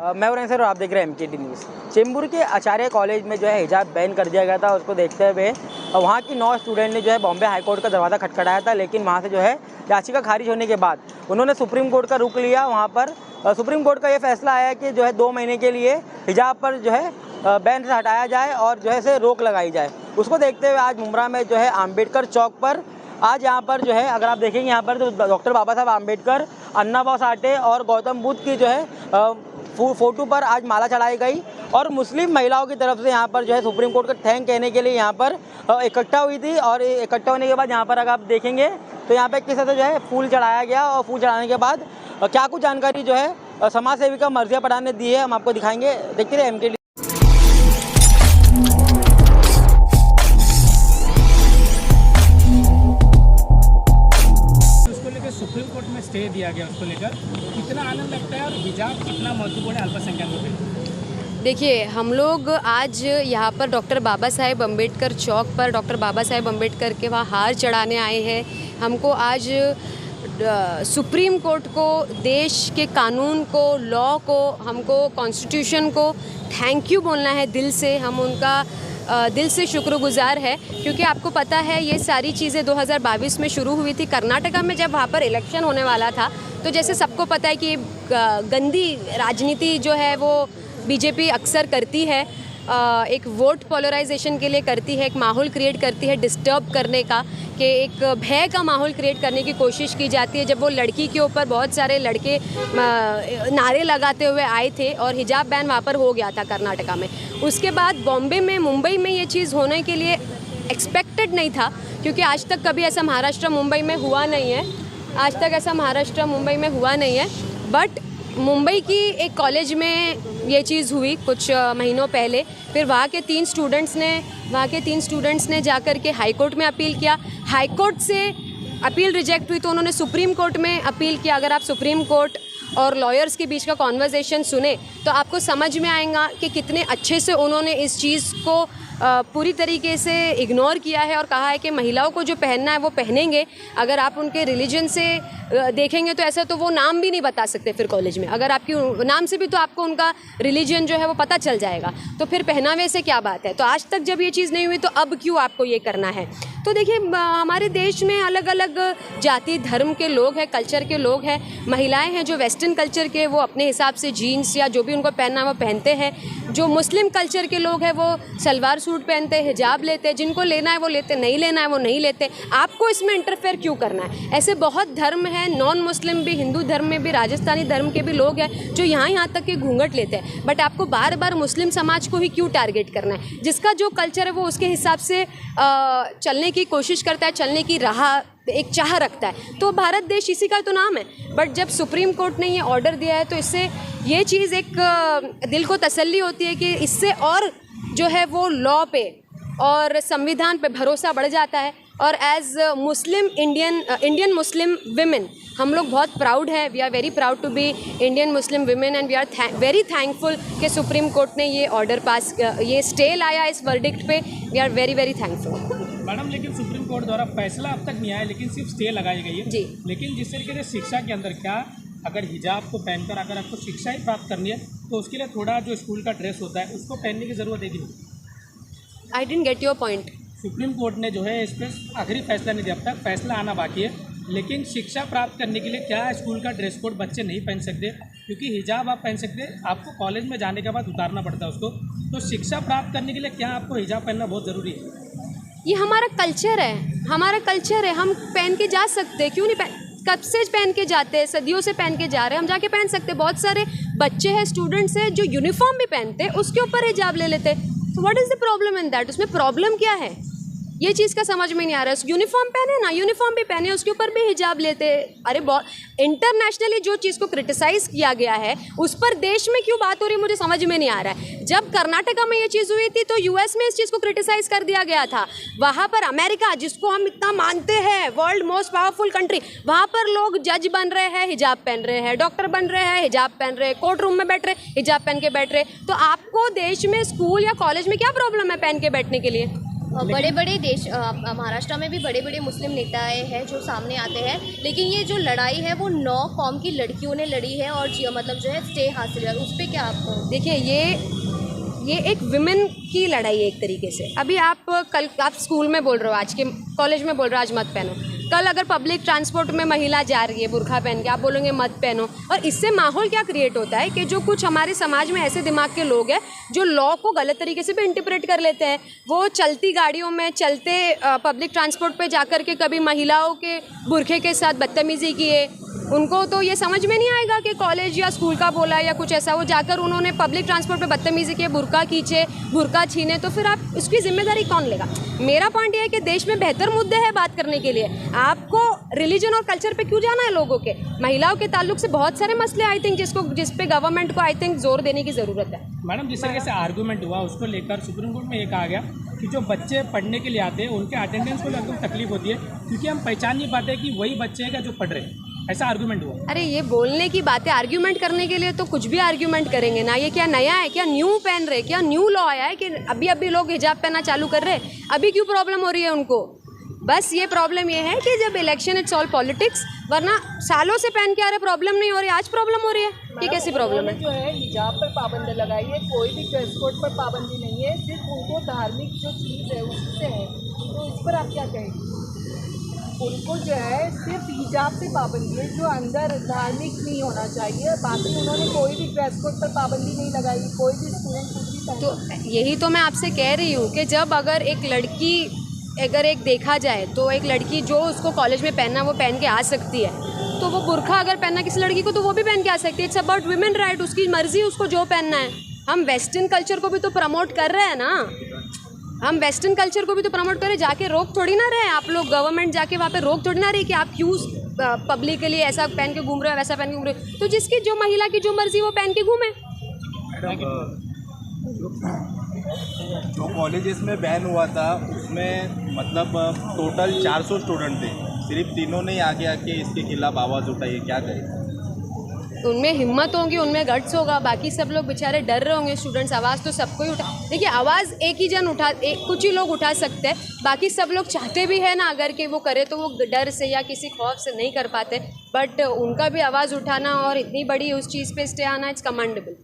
मैं और सर आप देख रहे हैं MKT न्यूज़। चेंबूर के आचार्य कॉलेज में जो है हिजाब बैन कर दिया गया था। उसको देखते हुए वहाँ की 9 स्टूडेंट ने जो है बॉम्बे हाई कोर्ट का दरवाज़ा खटखटाया था, लेकिन वहाँ से जो है याचिका खारिज होने के बाद उन्होंने सुप्रीम कोर्ट का रुख लिया। वहाँ पर सुप्रीम कोर्ट का ये फैसला आया कि जो है 2 महीने के लिए हिजाब पर जो है बैन से हटाया जाए और जो है से रोक लगाई जाए। उसको देखते हुए आज मुंब्रा में जो है अम्बेडकर चौक पर आज यहाँ पर जो है अगर आप देखेंगे यहाँ पर तो डॉक्टर बाबा साहब अम्बेडकर, अन्ना भाऊ साठे और गौतम बुद्ध की जो है फोटो पर आज माला चढ़ाई गई और मुस्लिम महिलाओं की तरफ से यहाँ पर जो है सुप्रीम कोर्ट को थैंक कहने के लिए यहाँ पर इकट्ठा हुई थी। और इकट्ठा होने के बाद यहाँ पर अगर आप देखेंगे तो यहाँ पे किस तरह से जो है फूल चढ़ाया गया और फूल चढ़ाने के बाद क्या कुछ जानकारी जो है समाज सेविका मर्जिया पठान ने दी है, हम आपको दिखाएंगे। देखते रहे MKT। सुप्रीम कोर्ट में स्टे दिया गया, उसको लेकर कितना आनंद लगता है और हिजाब कितना महत्वपूर्ण है अल्पसंख्यकों के? देखिए, हम लोग आज यहाँ पर डॉक्टर बाबा साहेब अम्बेडकर चौक पर डॉक्टर बाबा साहेब अम्बेडकर के वहाँ हार चढ़ाने आए हैं। हमको आज सुप्रीम कोर्ट को, देश के कानून को, लॉ को, हमको कॉन्स्टिट्यूशन को थैंक यू बोलना है दिल से। हम उनका दिल से शुक्रगुजार है, क्योंकि आपको पता है ये सारी चीज़ें 2022 में शुरू हुई थी कर्नाटका में, जब वहाँ पर इलेक्शन होने वाला था। तो जैसे सबको पता है कि गंदी राजनीति जो है वो बीजेपी अक्सर करती है, एक वोट पोलराइजेशन के लिए करती है, एक माहौल क्रिएट करती है डिस्टर्ब करने का, कि एक भय का माहौल क्रिएट करने की कोशिश की जाती है। जब वो लड़की के ऊपर बहुत सारे लड़के नारे लगाते हुए आए थे और हिजाब बैन वहाँ पर हो गया था कर्नाटका में। उसके बाद बॉम्बे में, मुंबई में ये चीज़ होने के लिए एक्सपेक्टेड नहीं था, क्योंकि आज तक कभी ऐसा महाराष्ट्र मुंबई में हुआ नहीं है। आज तक ऐसा महाराष्ट्र मुंबई में हुआ नहीं है। बट मुंबई की एक कॉलेज में ये चीज़ हुई कुछ महीनों पहले। फिर वहाँ के 3 स्टूडेंट्स ने जाकर के हाई कोर्ट में अपील किया। हाई कोर्ट से अपील रिजेक्ट हुई तो उन्होंने सुप्रीम कोर्ट में अपील किया। अगर आप सुप्रीम कोर्ट और लॉयर्स के बीच का कॉन्वर्सेशन सुने तो आपको समझ में आएगा कि कितने अच्छे से उन्होंने इस चीज़ को पूरी तरीके से इग्नोर किया है और कहा है कि महिलाओं को जो पहनना है वो पहनेंगे। अगर आप उनके रिलीजन से देखेंगे तो ऐसा तो वो नाम भी नहीं बता सकते फिर कॉलेज में। अगर आपकी नाम से भी तो आपको उनका रिलीजन जो है वो पता चल जाएगा, तो फिर पहनावे से क्या बात है। तो आज तक जब ये चीज़ नहीं हुई तो अब क्यों आपको ये करना है। तो देखिए, हमारे देश में अलग अलग जाति धर्म के लोग हैं, कल्चर के लोग हैं। महिलाएं हैं जो वेस्टर्न कल्चर के, वो अपने हिसाब से जीन्स या जो भी उनको पहनना है वो पहनते हैं। जो मुस्लिम कल्चर के लोग हैं वो सलवार सूट पहनते हैं, हिजाब लेते हैं। जिनको लेना है वो लेते, नहीं लेना है वो नहीं लेते। आपको इसमें इंटरफेयर क्यों करना है। ऐसे बहुत धर्म हैं, नॉन मुस्लिम भी, हिंदू धर्म में भी, राजस्थानी धर्म के भी लोग हैं जो यहाँ तक के घूंघट लेते हैं। बट आपको बार बार मुस्लिम समाज को ही क्यों टारगेट करना है। जिसका जो कल्चर है वो उसके हिसाब से चलने की कोशिश करता है, चलने की राह एक चाह रखता है। तो भारत देश इसी का तो नाम है। बट जब सुप्रीम कोर्ट ने ये ऑर्डर दिया है तो इससे ये चीज़ एक दिल को तसल्ली होती है कि इससे और जो है वो लॉ पे और संविधान पे भरोसा बढ़ जाता है। और as Muslim Indian Muslim women हम लोग बहुत प्राउड है। We are very proud to be Indian Muslim women and we are very thankful कि सुप्रीम कोर्ट ने ये ऑर्डर पास, ये स्टे लाया इस वर्डिक्ट पे। We are very very thankful. Madam, लेकिन सुप्रीम कोर्ट द्वारा फैसला अब तक नहीं आया, लेकिन सिर्फ स्टे लगाई गई है जी। लेकिन जिस तरीके से शिक्षा के अंदर, क्या अगर हिजाब को पहनकर अगर आपको शिक्षा ही प्राप्त करनी है तो उसके लिए थोड़ा जो स्कूल का ड्रेस होता है उसको पहनने की ज़रूरत है कि नहीं? I didn't get your point. Supreme court ने जो है इस पर आखिरी फैसला नहीं दिया, अब तक फैसला आना बाकी है। लेकिन शिक्षा प्राप्त करने के लिए क्या स्कूल का ड्रेस कोड बच्चे नहीं पहन सकते? क्योंकि हिजाब आप पहन सकते, आपको कॉलेज में जाने के बाद उतारना पड़ता है उसको। तो शिक्षा प्राप्त करने के लिए क्या आपको हिजाब पहनना बहुत ज़रूरी है? ये हमारा कल्चर है, हमारा कल्चर है। हम पहन के जा सकते, क्यों नहीं पहन, कब से पहन के जाते हैं, सदियों से पहन के जा रहे हैं, हम जाके पहन सकते। बहुत सारे बच्चे हैं, स्टूडेंट्स हैं जो यूनिफॉर्म भी पहनते, उसके ऊपर हिजाब ले लेते। तो what is the problem in that? उसमें प्रॉब्लम क्या है? ये चीज़ का समझ में नहीं आ रहा है। यूनिफॉर्म पहने ना, यूनिफॉर्म भी पहने, उसके ऊपर भी हिजाब लेते। अरे बहुत इंटरनेशनली जो चीज़ को क्रिटिसाइज़ किया गया है उस पर देश में क्यों बात हो रही है, मुझे समझ में नहीं आ रहा है। जब कर्नाटका में ये चीज़ हुई थी तो यूएस में इस चीज़ को क्रिटिसाइज़ कर दिया गया था। वहाँ पर अमेरिका, जिसको हम इतना मानते हैं वर्ल्ड मोस्ट पावरफुल कंट्री, वहाँ पर लोग जज बन रहे हैं, हिजाब पहन रहे हैं, डॉक्टर बन रहे हैं, हिजाब पहन रहे हैं, कोर्ट रूम में बैठ रहे, हिजाब पहन के बैठ रहे। तो आपको देश में स्कूल या कॉलेज में क्या प्रॉब्लम है पहन के बैठने के लिए? बड़े बड़े देश महाराष्ट्र में भी बड़े बड़े मुस्लिम नेताएं हैं जो सामने आते हैं, लेकिन ये जो लड़ाई है वो 9 कौम की लड़कियों ने लड़ी है और मतलब जो है स्टे हासिल है, उस पर क्या आप देखिए ये एक विमेन की लड़ाई है एक तरीके से। अभी आप कल आप स्कूल में बोल रहे हो, आज के कॉलेज में बोल रहे हो आज मत पहनो, कल अगर पब्लिक ट्रांसपोर्ट में महिला जा रही है बुर्का पहन के, आप बोलोगे मत पहनो। और इससे माहौल क्या क्रिएट होता है कि जो कुछ हमारे समाज में ऐसे दिमाग के लोग हैं जो लॉ को गलत तरीके से भी इंटरप्रेट कर लेते हैं, वो चलती गाड़ियों में चलते पब्लिक ट्रांसपोर्ट पे जाकर के कभी महिलाओं के बुरखे के साथ बदतमीजी किए। उनको तो ये समझ में नहीं आएगा कि कॉलेज या स्कूल का बोला या कुछ ऐसा, वो जाकर उन्होंने पब्लिक ट्रांसपोर्ट पे बदतमीजी किए, बुर्का खींचे, बुर्का छीने, तो फिर आप उसकी जिम्मेदारी कौन लेगा? मेरा पॉइंट ये है कि देश में बेहतर मुद्दे हैं बात करने के लिए, आपको रिलीजन और कल्चर पे क्यों जाना है लोगों के? महिलाओं के ताल्लुक से बहुत सारे मसले आई थिंक जिस पे गवर्नमेंट को आई थिंक जोर देने की ज़रूरत है। मैडम, जिस तरीके से आर्गूमेंट हुआ उसको लेकर सुप्रीम कोर्ट में ये कहा गया कि जो बच्चे पढ़ने के लिए आते हैं उनके अटेंडेंस को लेकर तकलीफ होती है क्योंकि हम पहचान नहीं पाते कि वही बच्चे हैं क्या जो पढ़ रहे हैं, ऐसा आर्गूमेंट हुआ। अरे ये बोलने की बात है, आर्ग्यूमेंट करने के लिए तो कुछ भी आर्ग्यूमेंट करेंगे ना। ये क्या नया है? क्या न्यू पहन रहे? क्या न्यू लॉ आया है कि अभी लोग हिजाब पहनना चालू कर रहे हैं? अभी क्यों प्रॉब्लम हो रही है उनको? बस ये प्रॉब्लम ये है कि जब इलेक्शन इट्स ऑल पॉलिटिक्स, वरना सालों से पहन के आ रहे प्रॉब्लम नहीं हो रही, आज प्रॉब्लम हो रही है। ये कैसी प्रॉब्लम है? जो है हिजाब पर पाबंदी लगाई है, कोई भी ड्रेस कोड पर पाबंदी नहीं है, सिर्फ उनको धार्मिक जो चीज़ है उससे है, तो इस पर आप क्या कहेंगे? उनको जो है सिर्फ हिजाब से पाबंदी है, जो अंदर धार्मिक नहीं होना चाहिए। बाकी उन्होंने कोई भी ड्रेस कोड पर पाबंदी नहीं लगाई, कोई भी स्टूडेंट कुछ भी पहन। तो यही तो मैं आपसे कह रही हूँ कि जब अगर एक देखा जाए तो एक लड़की जो उसको कॉलेज में पहनना वो पहन के आ सकती है, तो वो बुर्का अगर पहनना किसी लड़की को तो वो भी पहन के आ सकती है। इट्स अबाउट वुमेन राइट, उसकी मर्जी उसको जो पहनना है। हम वेस्टर्न कल्चर को भी तो प्रमोट कर रहे हैं ना, हम वेस्टर्न कल्चर को भी तो प्रमोट करें, जाके रोक थोड़ी ना रहे आप लोग। गवर्नमेंट जाके वहाँ पे रोक थोड़ी ना रही कि आप क्यों पब्लिकली ऐसा पहन के घूम रहे हो, वैसा पहन के घूम रहे हो। तो जिसकी जो महिला की जो मर्जी वो पहन के घूमे। जो कॉलेजेस में बैन हुआ था उसमें मतलब टोटल 400 स्टूडेंट थे, सिर्फ 3 ने आगे आके इसके खिलाफ आवाज़ उठाई, क्या करें? उनमें हिम्मत होगी, उनमें गट्स होगा, बाकी सब लोग बेचारे डर रहे होंगे स्टूडेंट्स। आवाज़ तो सबको ही देखिए, आवाज़ एक ही जन कुछ ही लोग उठा सकते हैं, बाकी सब लोग चाहते भी है ना अगर कि वो करे तो वो डर से या किसी खौफ से नहीं कर पाते, बट उनका भी आवाज़ उठाना और इतनी बड़ी उस चीज़ पे स्टे आना, इट्स कमेंडेबल।